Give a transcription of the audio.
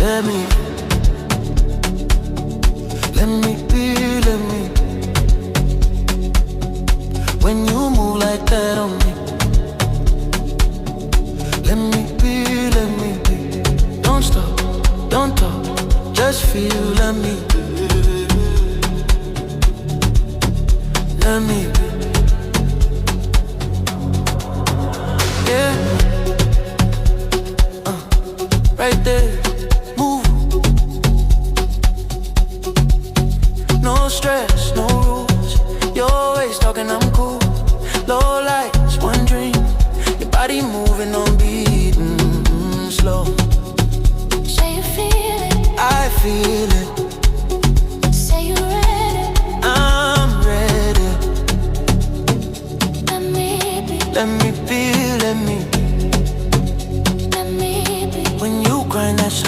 Let me be, let me. When you move like that on me, let me be. Don't stop, don't talk, just feel, let me be. Let me be. Yeah, right there, move. No stress, no rules. You're always talking, I'm cool. Low lights, one dream. Your body moving on beat, slow. Say you feel it. I feel it.